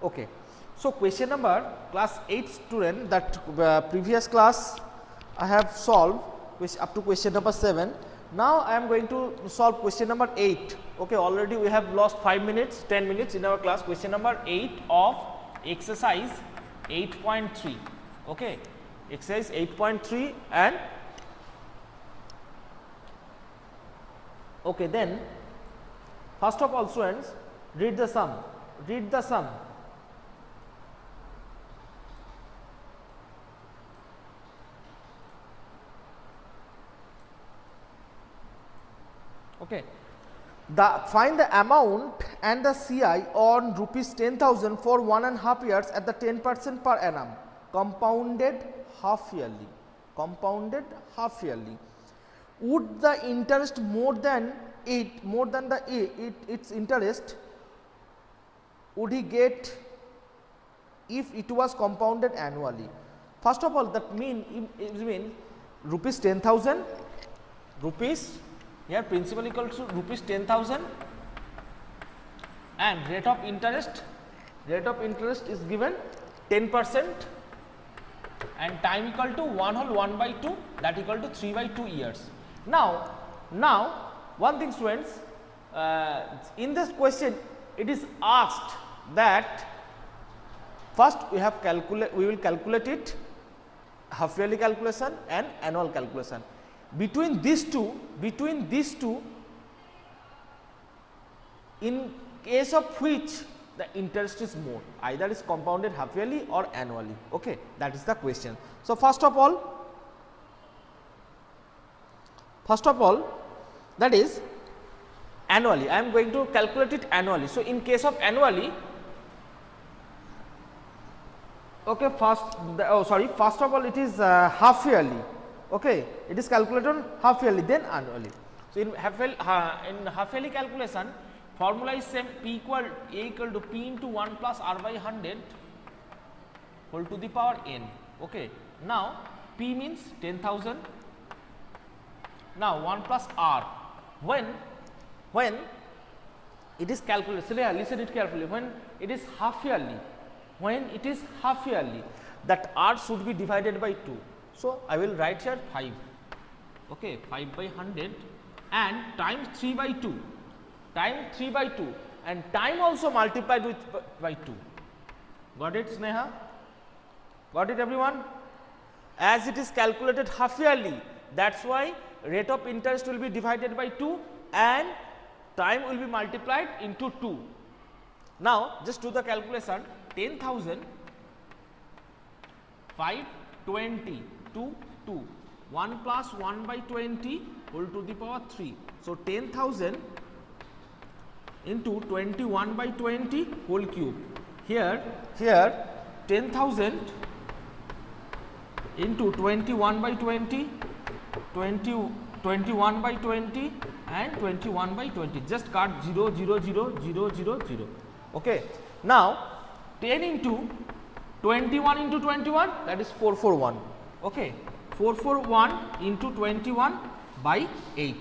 Okay. So, question number class 8 student, that previous class I have solved which up to question number 7. Now, I am going to solve question number 8. Okay, already we have lost 5 minutes, 10 minutes in our class. Question number 8 of exercise 8.3. Okay, exercise 8.3 and okay, then first of all students, read the sum. Read the sum. Okay. Find the amount and the CI on rupees 10,000 for 1.5 years at the 10% per annum, compounded half yearly. Compounded half yearly. Would the interest more than its interest would he get if it was compounded annually? First of all, that mean rupees 10,000, rupees here principal equal to rupees 10,000 and rate of interest is given 10% and time equal to 1 whole 1 by 2, that equal to 3 by 2 years. Now one thing students, in this question it is asked that first we will calculate it, half yearly calculation and annual calculation. Between these two, in case of which the interest is more, either is compounded half yearly or annually. Okay, that is the question. So, first of all that is annually, I am going to calculate it annually. So, in case of annually, okay, first of all it is half yearly. Okay, it is calculated on half yearly, then annually. So, in half yearly calculation, formula is same, P equal to P into 1 plus R by 100 whole to the power n. Okay, now P means 10,000. Now 1 plus R, when it is calculated, so listen it carefully, when it is half yearly, that R should be divided by 2. So, I will write here 5, okay, 5 by 100 and times 3 by 2, and time also multiplied with by 2. Got it, Sneha? Got it, everyone? As it is calculated half yearly, that is why rate of interest will be divided by 2 and time will be multiplied into 2. Now, just do the calculation. 10,000, 5, 20, 2, 2, 1 plus 1 by 20 whole to the power 3. So, 10,000 into 21 by 20 whole cube. Here 10,000 into 21 by 20, 21 by 20 and 21 by 20. Just cut 0, 0, 0, 0, 0, 0. Okay. Now, 10 into 21 into 21, that is 441. Okay, 441 into 21 by 8.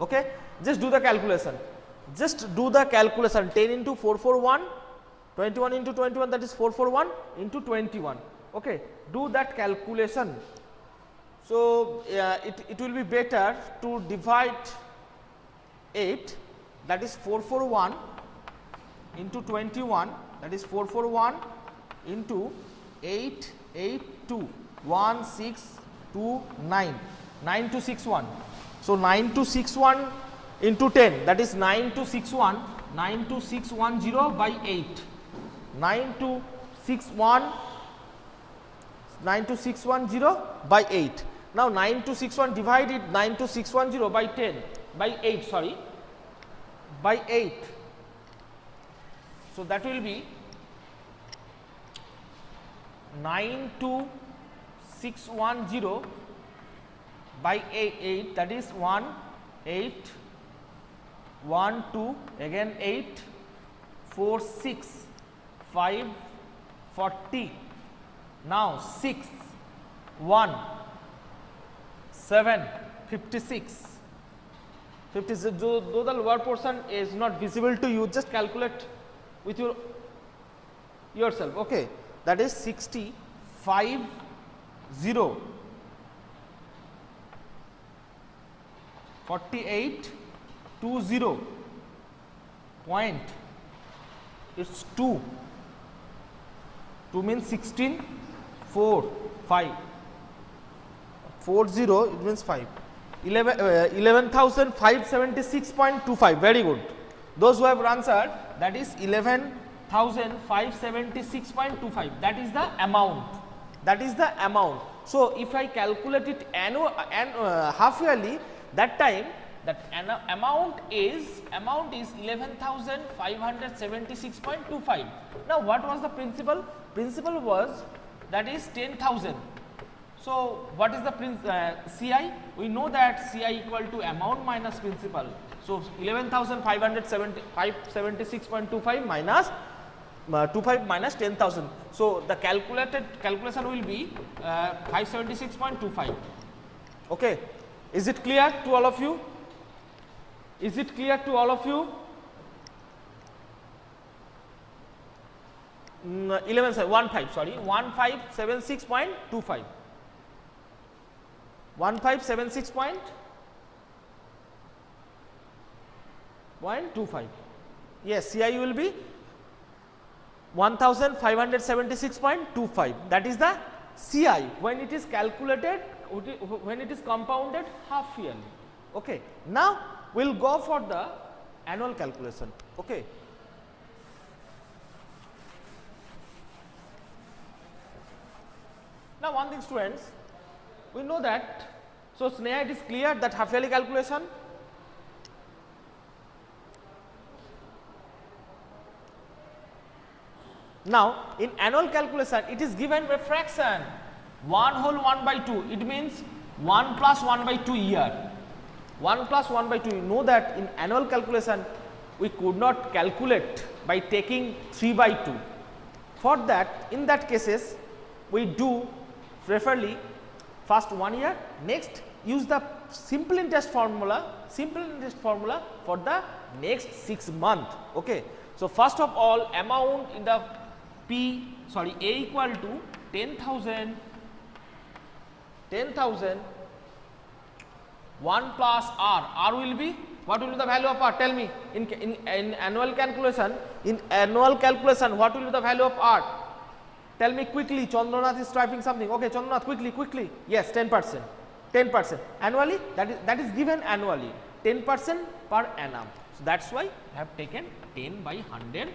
Okay, just do the calculation. 10 into 441, 21 into 21, that is 441 into 21. Okay, do that calculation. So, it will be better to divide 8, that is 441 into 21, that is 441 into 8, 8, 2, 1, 6, 2, 9, 9261. So, 9261 into 10, that is 92610 by 8, 92610 by 8. Now, 9261 divided 92610 by 10 by 8, sorry, by 8. So, that will be 92610 by 8, that is 1, 8, 1, 2, again 8, 4, 6, 5, 40. Now 6, 1, 7, 56. 56. Though the lower portion is not visible to you, just calculate with your yourself. Okay, that is 65 0 48 20 point, it's 2 means 16 4 5 40, it means 5 11,576.25. very good. Those who have answered, that is 11,576.25, that is the amount, that is the amount. So if I calculate it annual and half yearly, that time that amount is 11,576.25. Now what was the principal? Principal was, that is 10,000. So what is the CI? We know that CI equal to amount minus principal. So 11,576.25 minus 25 minus 10,000. So the calculation will be 576.25. Okay, is it clear to all of you? Is it clear to all of you? 1576.25. 1576.25. Yes, CI will be 1576.25. That is the CI when it is calculated, when it is compounded half yearly. Okay. Now we will go for the annual calculation. Okay. Now one thing, students, we know that, so Sneha, it is clear that half yearly calculation. Now in annual calculation, it is given by fraction 1 whole 1 by 2, it means 1 plus 1 by 2 year, 1 plus 1 by 2. You know that in annual calculation we could not calculate by taking 3 by 2. For that, in that cases we do preferably first 1 year, next use the simple interest formula for the next 6 months. Okay. So first of all, amount in the A equal to 10,000 1 plus R will be, what will be the value of R? Tell me, in annual calculation, what will be the value of R? Tell me quickly. Chandranath is typing something. Okay, Chandranath, quickly. Yes, 10%. 10%. Annually, that is given annually. 10% per annum. So that's why I have taken 10 by 100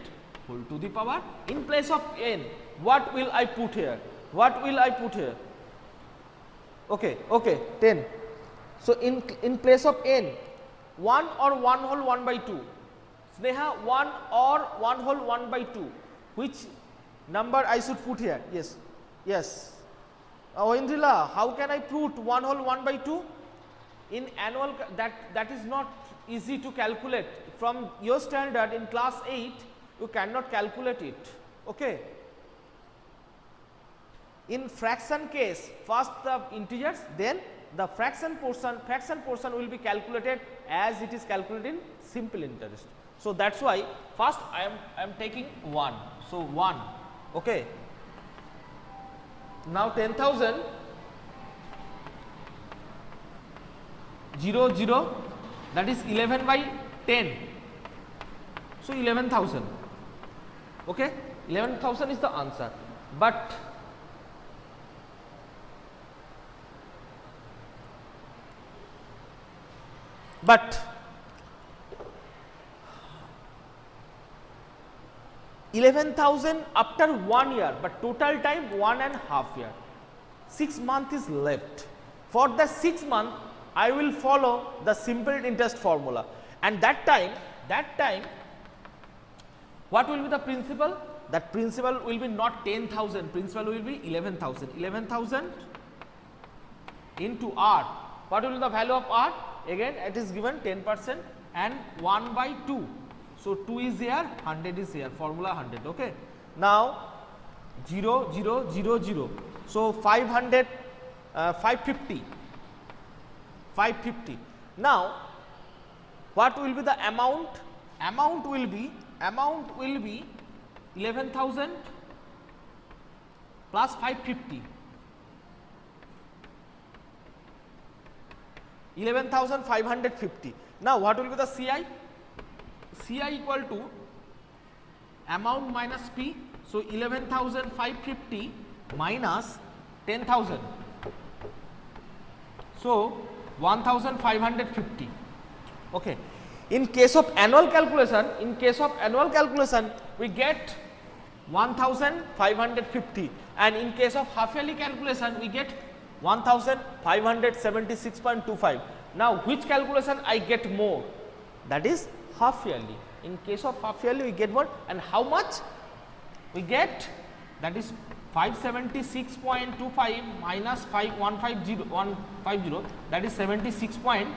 whole to the power. In place of n, what will I put here? Okay, 10. So in place of n, 1 or 1 whole 1 by 2. Sneha, 1 or 1 whole 1 by 2. Which number I should put here? Yes. Indrila, how can I put 1 whole 1 by 2? In annual, that is not easy to calculate. From your standard in class 8, you cannot calculate it. Okay. In fraction case, first the integers, then the fraction portion will be calculated as it is calculated in simple interest. So that's why first I am taking 1. So 1. Okay. Now 10,000 0 that is 11 by 10. So 11,000. Okay, 11,000 is the answer. But 11,000 after 1 year, but total time 1.5 year. 6 months is left. For the 6 month, I will follow the simple interest formula, and that time what will be the principal? That principal will be not 10,000, principal will be 11,000. 11,000 into R. What will be the value of R? Again it is given 10% and 1 by 2. So 2 is here, 100 is here, formula 100. Okay. Now 0 0 0 0. So 500 550. Now what will be the amount? Amount will be 11,000 plus 550, 11,550. Now what will be the CI? CI equal to amount minus P. So 11,550 minus 10,000. So 1,550. Okay. In case of annual calculation, we get 1,550, and in case of half yearly calculation we get 1,576.25. Now which calculation I get more? That is half yearly. In case of half yearly we get more, and how much we get? That is 576.25 minus 150, that is 26.25.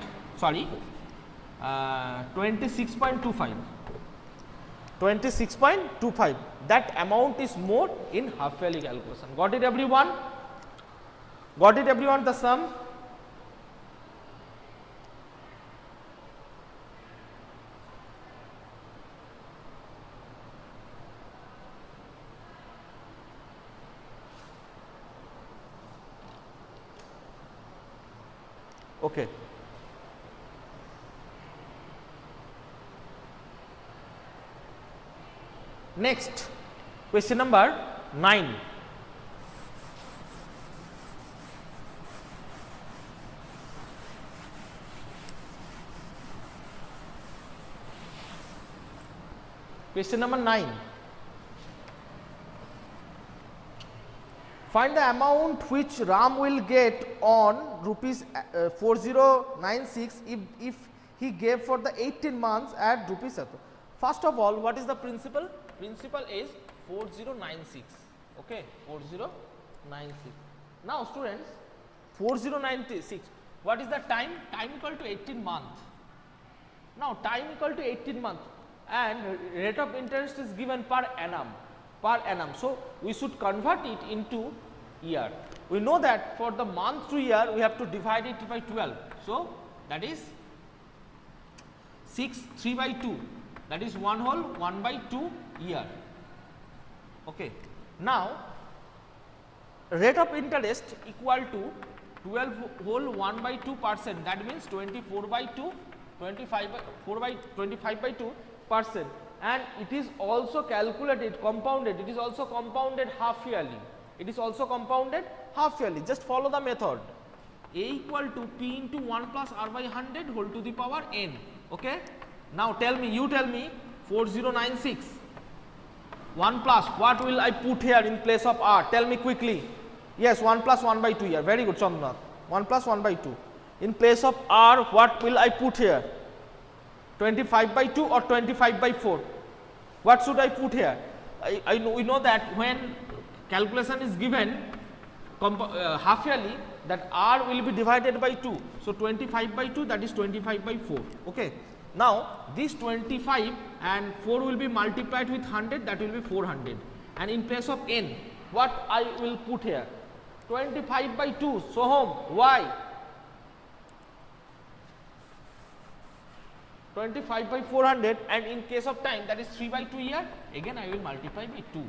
26.25. That amount is more in half yearly calculation. Got it everyone? Got it everyone, the sum? Okay. Next, question number 9. Question number 9. Find the amount which Ram will get on rupees 4096 if he gave for the 18 months at rupees. First of all, what is the principal? Principal is 4096. Okay, 4096. Now students, 4096. What is the time? Time equal to 18 months. Now time equal to 18 months, and rate of interest is given per annum. So we should convert it into year. We know that for the month to year we have to divide it by 12. So that is 6 3 by 2. That is 1 whole 1 by 2 year. Okay. Now rate of interest equal to 12 whole 1 by 2%. That means 24 by 2, 25 by 4 by 25 by 2%. And it is also calculated, compounded. It is also compounded half yearly. Just follow the method. A equal to P into 1 plus R by 100 whole to the power n. Okay. Now tell me, 4096. 1 plus, what will I put here in place of R? Tell me quickly. Yes, 1 plus 1 by 2 here. Very good, Chandra. 1 plus 1 by 2. In place of R, what will I put here? 25 by 2 or 25 by 4? What should I put here? We know that when calculation is given half yearly, that R will be divided by 2. So 25 by 2, that is 25 by 4. Okay. Now this 25 and 4 will be multiplied with 100, that will be 400. And in place of n, what I will put here? 25 by 2. So home, why? 25 by 400, and in case of time, that is 3 by 2 year, again I will multiply by 2.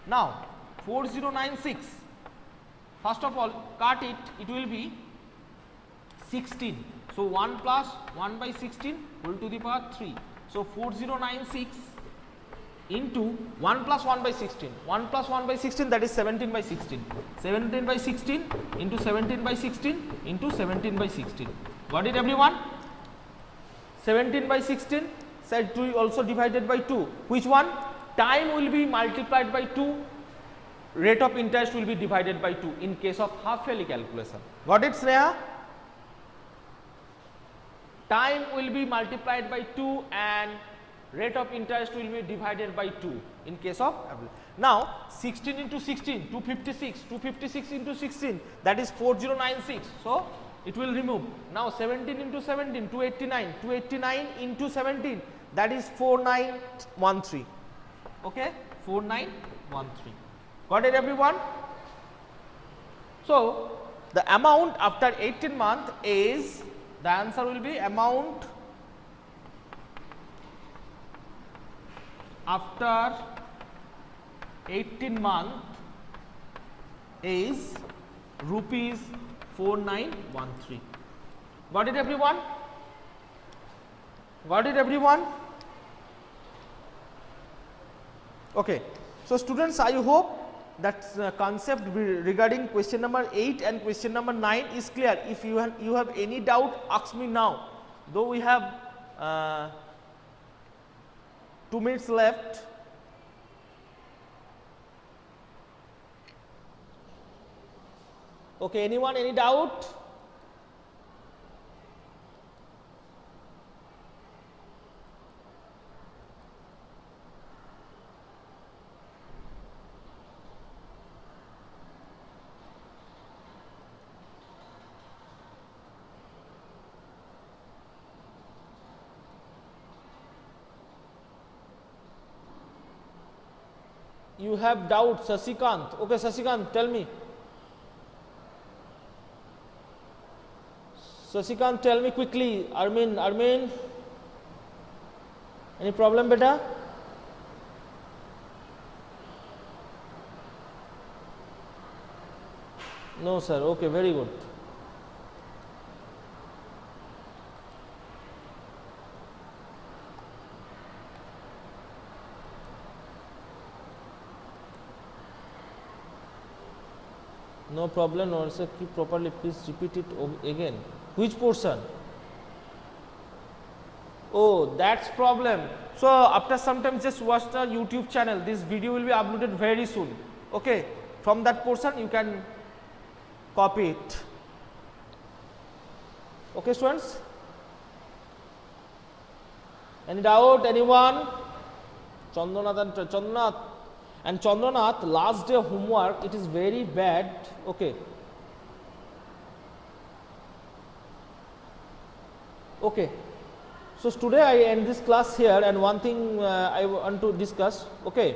Now 4096, first of all cut it, it will be 16. So 1 plus 1 by 16 whole to the power 3. So 4096 into 1 plus 1 by 16. 1 plus 1 by 16, that is 17 by 16. 17 by 16 into 17 by 16 into 17 by 16. Got it everyone? 17 by 16 said to also divided by 2. Which one? Time will be multiplied by 2. Rate of interest will be divided by 2 in case of half yearly calculation. Got it, Sneha? Time will be multiplied by 2 and rate of interest will be divided by 2 in case of. Now 16 into 16, 256, 256 into 16, that is 4096. So it will remove. Now 17 into 17, 289, 289 into 17, that is 4913. Okay, 4913. Got it everyone? So the amount after 18 months is, the answer will be amount after 18 months is rupees 4913. Got it everyone? Got it everyone? Okay. So students, I hope that concept regarding question number 8 and question number 9 is clear. If you have any doubt, ask me now. Though we have 2 minutes left. Okay, anyone, any doubt? You have doubt, Sasikant. Okay, Sasikant, tell me. Sasikant, tell me quickly. Armin. Any problem, beta? No, sir. Okay, very good. No problem, no sir. Keep properly. Please repeat it again. Which portion? Oh, that's problem. So after some time, just watch the YouTube channel. This video will be uploaded very soon. Okay, from that portion you can copy it. Okay, students. Any doubt? Anyone? Chandranath and Chandranath, last day homework, it is very bad. Okay. Okay. So today I end this class here, and one thing I want to discuss. Okay.